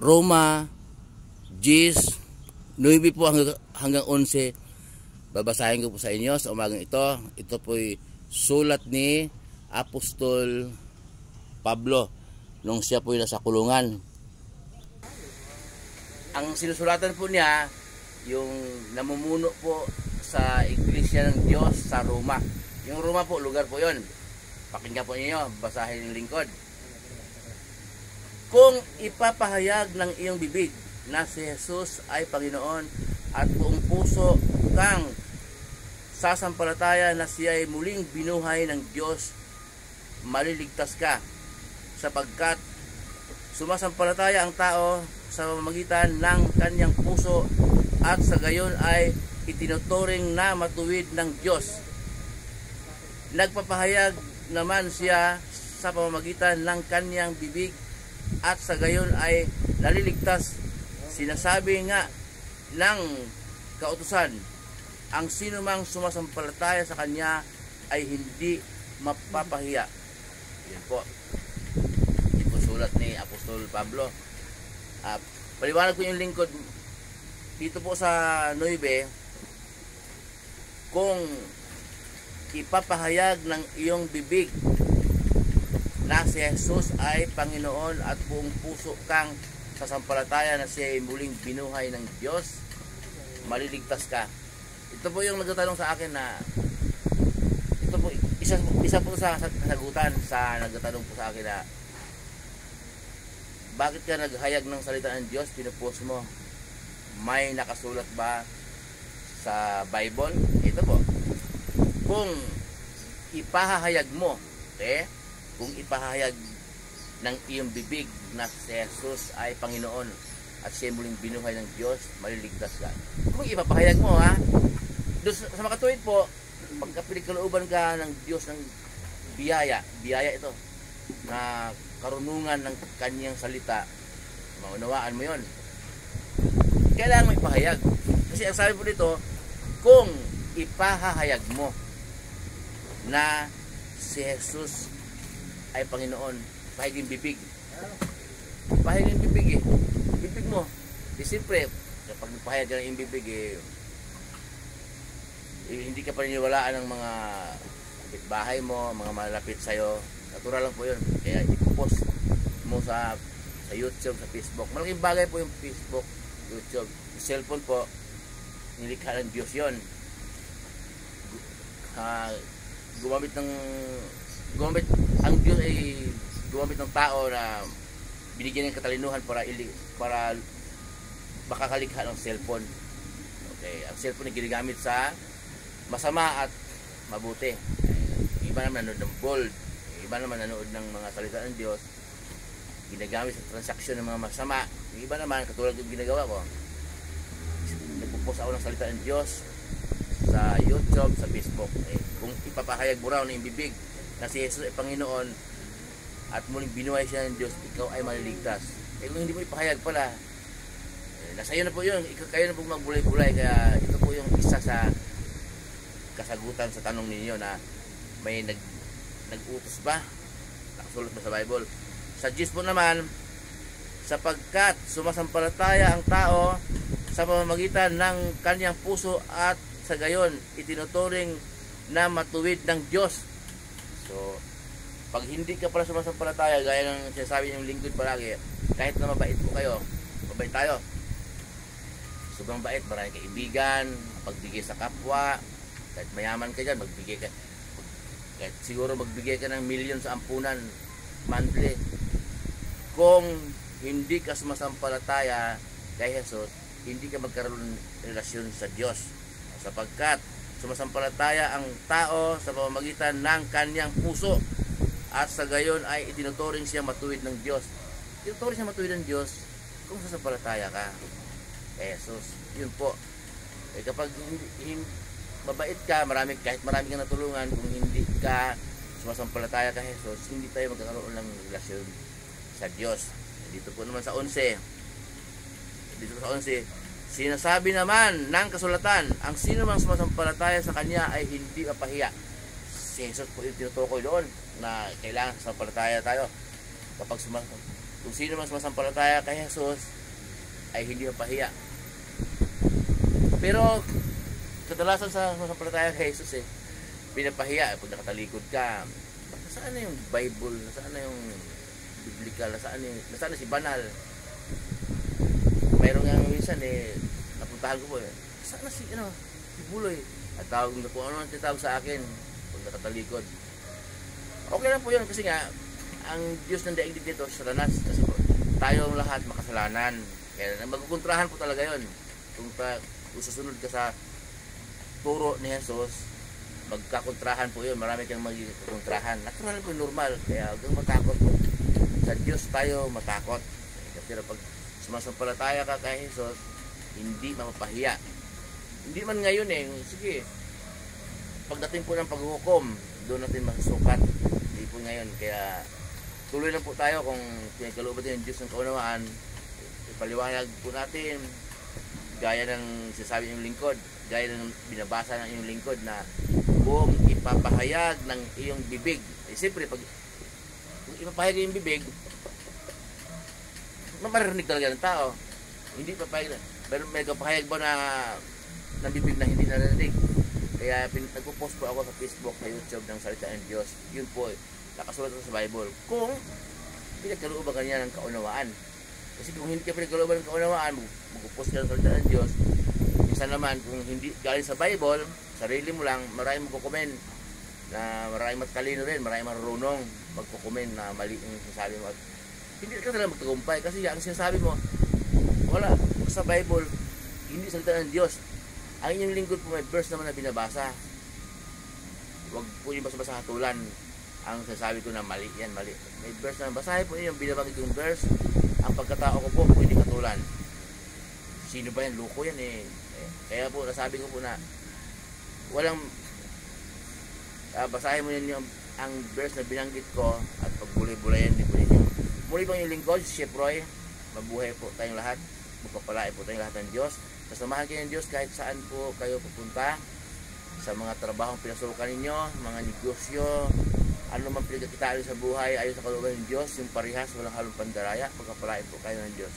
Roma 10:9 po hanggang 11. Babasahin ko po sa inyo sa umagang ito. Ito po'y sulat ni Apostol Pablo nung siya po'y nasa kulungan. Ang sinusulatan po niya, yung namumuno po sa Iglesia ng Diyos sa Roma. Yung Roma po, lugar po yon. Pakinggan po ninyo, basahin yung lingkod. Kung ipapahayag ng iyong bibig na si Jesus ay Panginoon at buong puso kang sasampalataya na siya ay muling binuhay ng Diyos, maliligtas ka, sapagkat sumasampalataya ang tao sa pamamagitan ng kanyang puso at sa gayon ay itinuturing na matuwid ng Diyos. Nagpapahayag naman siya sa pamamagitan ng kanyang bibig at sa gayon ay naliligtas. Sinasabi nga ng kautusan, ang sinumang sumasampalataya sa kanya ay hindi mapapahiya. Yan po. Ito sulat ni Apostol Pablo. Paliwanag ko yung lingkod dito po sa 9. Kung ipapahayag ng iyong bibig na si Jesus ay Panginoon at buong puso kang sasampalataya na siya ay muling binuhay ng Diyos, maliligtas ka. Ito po yung nagtatanong sa akin na ito po, isa po sa kasagutan sa nagtatanong po sa akin na bakit ka naghayag ng salita ng Diyos, pinupost mo? May nakasulat ba sa Bible? Ito po. Kung ipahahayag mo, kung ipahahayag ng iyong bibig na si Jesus ay Panginoon at siya muling binuhay ng Diyos, maliligtas ka. Kung ipapahayag mo, sa makatuwid po, pagka pinagkalooban ka ng Diyos ng biyaya ito, na karunungan ng kanyang salita, maunawaan mo yon. Kailangan mo ipahayag. Kasi ang sabi po dito, kung ipahahayag mo na si Jesus ay Panginoon, pahayag yung bibig. Pahayag yung bibig bibig mo. Siyempre, kapag pahayag ka ng bibig hindi ka paniniwalaan ng mga kapitbahay mo, mga malapit sa'yo. Natural lang po yun. Kaya ipopost mo sa YouTube, sa Facebook. Malaking bagay po yung Facebook, YouTube. Yung cellphone po, nilikha ng Diyos yun. Ang Diyos ay gumamit ng tao na binigyan ng katalinuhan para makakalikha ng cellphone. Okay, ang cellphone ay ginagamit sa masama at mabuti. Iba naman nanood ng bold, iba naman nanood ng mga salita ng Diyos, ginagamit sa transaksyon ng mga masama. Iba naman, katulad yung ginagawa ko, nagpo-post ako ng salita ng Diyos sa YouTube, sa Facebook. Kung ipapahayag mo raw na yung bibig na si Jesus ay Panginoon at muling binuhay siya ng Diyos, ikaw ay maliligtas. Kung hindi mo ipahayag pala, nasa iyo na po yun, kayo na po magbulay-bulay. Kaya ito po yung isa sa kasagutan sa tanong ninyo na may nag-utos ba? Nakasulat ba sa Bible? Sa 10 po naman, sapagkat sumasampalataya ang tao sa pamamagitan ng kanyang puso at sa gayon itinuturing na matuwid ng Diyos. So, pag hindi ka pala sumasampalataya, gaya ng sinasabi ng lingkod palagi, kahit na mabait po kayo, mabait tayo, sobrang bait, maraming kaibigan, pagbigay sa kapwa, kahit mayaman ka dyan, magbigay ka, kahit siguro magbigay ka ng milyon sa ampunan monthly. Kung hindi ka sumasampalataya kay Jesus, hindi ka magkaroon ng relasyon sa Diyos, sapagkat sumasampalataya ang tao sa pamamagitan ng kanyang puso at sa gayon ay itinuturing siya matuwid ng Diyos. Itinuturing siya matuwid ng Diyos kung sasampalataya ka kay Jesus. Yun po. Kapag mabait ka, kahit marami kang natulungan, kung hindi ka sumasampalataya kay Jesus, hindi tayo magkakaroon ng relasyon sa Diyos. Dito po naman sa 11, sinasabi naman ng kasulatan, ang sino mang sumasampalataya sa Kanya ay hindi mapahiya. Si Jesus po yung tinutukoy doon na kailangan sasampalataya tayo. Kapag Kung sino mas masampalataya kay Jesus ay hindi mapahiya. Pero kadalasan sa masampalataya kay Jesus pinapahiya pag nakatalikod ka. Nasaan na yung Bible? Nasaan na yung biblical? Nasaan na si banal? Mayroon nga minsan napuntahan ko po nasaan na si Buloy? At tawag na kung ano ang tinatawag sa akin pag nakatalikod. Okay lang po yun kasi nga ang Diyos ng daigdig dito Satanas kasi po tayong lahat makasalanan. Kaya magkukontrahan po talaga yun. Kung susunod ka sa turo ni Jesus, magkakontrahan po yun. Marami kang magkakontrahan. Natural po, normal. Kaya huwag kang matakot po. Sa Diyos tayo matakot. Pero pag sumasampalataya ka kay Jesus, hindi mapapahiya. Hindi man ngayon sige, pagdating po ng paghuhukom, doon natin masusukat. Hindi po ngayon. Kaya tuloy lang po tayo kung pinagkalooban din ng Diyos ng kaunawaan. Ipaliwanag po natin gaya ng sinasabi ng lingkod, gaya ng binabasa ng iyong lingkod na kung ipapahayag ng iyong bibig. Siyempre, pag ipapahayag yung bibig, maririnig talaga ng tao. Hindi papahayag. Pero may kapahayag ba na ng bibig na hindi narinig? Kaya nagpo-post po ako sa Facebook, sa YouTube ng Salita ng Diyos. Yun po, nakasulat sa Bible. Kung pinagkalooban ka niya ng kaunawaan. Kasi kung hindi ka pinagkalooban ng kaunawaan, magpo-post ka ng Salita ng Diyos. Minsan naman, kung hindi galing sa Bible, sarili mo lang, maraming magkukumen na maraming matalino rin, maraming marunong magkukumen na mali yung sinasabi mo. At hindi ka talaga magtagumpay kasi ang sinasabi mo, wala. Sa Bible, hindi salita ng Diyos. Ang inyong lingkod po may verse naman na binabasa. Huwag po yung basa-basa hatulan. Ang sinasabi ko na mali, yan mali. May verse na basahin po yung binabagay yung verse. Ang pagkatao ko po, pwede hatulan. Sino ba yan? Loko yan Kaya po, nasabi ko po na walang basahin mo yun ang verse na binanggit ko at pagbulay-bulayan din po ninyo. Muli po yung lingkod, si Chef Roy. Mabuhay po tayong lahat. Magpapalain po tayong lahat ng Diyos. Kasamahan kayo ng Diyos kahit saan po kayo pupunta. Sa mga trabahong pinasukan ninyo, mga negosyo, ano man pinagkakitaan sa buhay, ayon sa kalooban ng Diyos, yung parihas, walang halong pandaraya. Magpapalain po kayo ng Diyos.